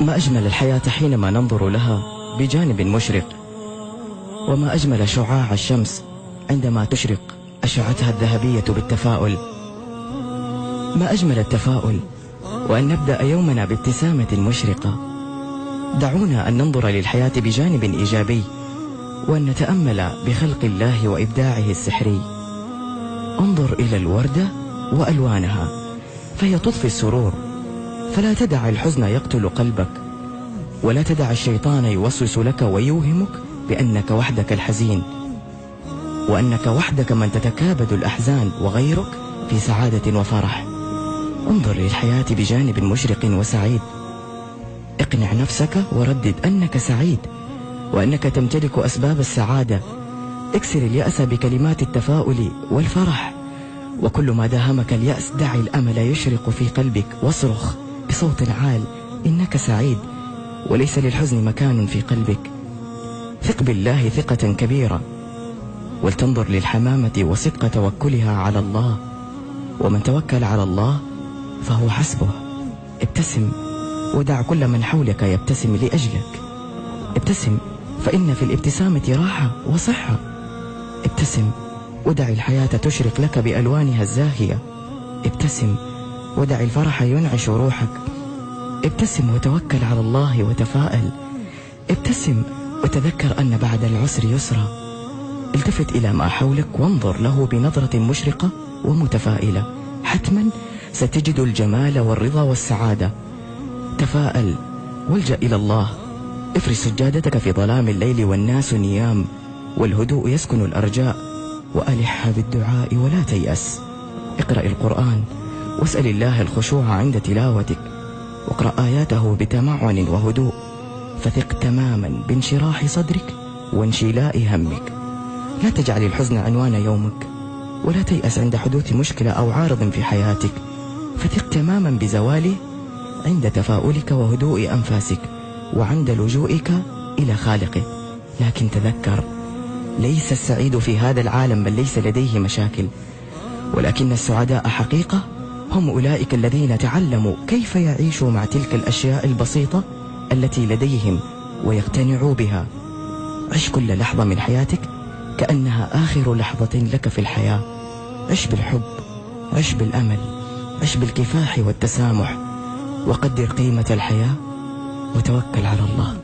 ما أجمل الحياة حينما ننظر لها بجانب مشرق، وما أجمل شعاع الشمس عندما تشرق أشعتها الذهبية بالتفاؤل. ما أجمل التفاؤل، وأن نبدأ يومنا بابتسامة مشرقة. دعونا أن ننظر للحياة بجانب إيجابي، وأن نتأمل بخلق الله وإبداعه السحري. انظر إلى الوردة وألوانها، فهي تضفي السرور. فلا تدع الحزن يقتل قلبك، ولا تدع الشيطان يوسوس لك ويوهمك بأنك وحدك الحزين، وأنك وحدك من تتكابد الأحزان، وغيرك في سعادة وفرح. انظر للحياة بجانب مشرق وسعيد. اقنع نفسك وردد أنك سعيد، وأنك تمتلك أسباب السعادة. اكسر اليأس بكلمات التفاؤل والفرح، وكل ما داهمك اليأس دع الأمل يشرق في قلبك، واصرخ بصوت عال إنك سعيد، وليس للحزن مكان في قلبك. ثق بالله ثقة كبيرة، ولتنظر للحمامة وصدق توكلها على الله، ومن توكل على الله فهو حسبه. ابتسم، ودع كل من حولك يبتسم لأجلك. ابتسم، فإن في الابتسامة راحة وصحة. ابتسم، ودع الحياة تشرق لك بألوانها الزاهية. ابتسم، ودع الفرح ينعش روحك. ابتسم وتوكل على الله وتفاءل. ابتسم وتذكر أن بعد العسر يسرا. التفت إلى ما حولك وانظر له بنظرة مشرقة ومتفائلة. حتما ستجد الجمال والرضا والسعادة. تفاءل والجأ إلى الله. افرش سجادتك في ظلام الليل والناس نيام، والهدوء يسكن الأرجاء، وألح بالدعاء ولا تيأس. اقرأ القرآن واسأل الله الخشوع عند تلاوتك، واقرأ آياته بتمعن وهدوء. فثق تماما بانشراح صدرك وانشلاء همك. لا تجعل الحزن عنوان يومك، ولا تيأس عند حدوث مشكلة أو عارض في حياتك. فثق تماما بزواله عند تفاؤلك وهدوء أنفاسك، وعند لجوئك إلى خالقه. لكن تذكر، ليس السعيد في هذا العالم من ليس لديه مشاكل، ولكن السعداء حقيقة هم أولئك الذين تعلموا كيف يعيشوا مع تلك الأشياء البسيطة التي لديهم ويقتنعوا بها. عش كل لحظة من حياتك كأنها آخر لحظة لك في الحياة. عش بالحب، عش بالأمل، عش بالكفاح والتسامح، وقدر قيمة الحياة، وتوكل على الله.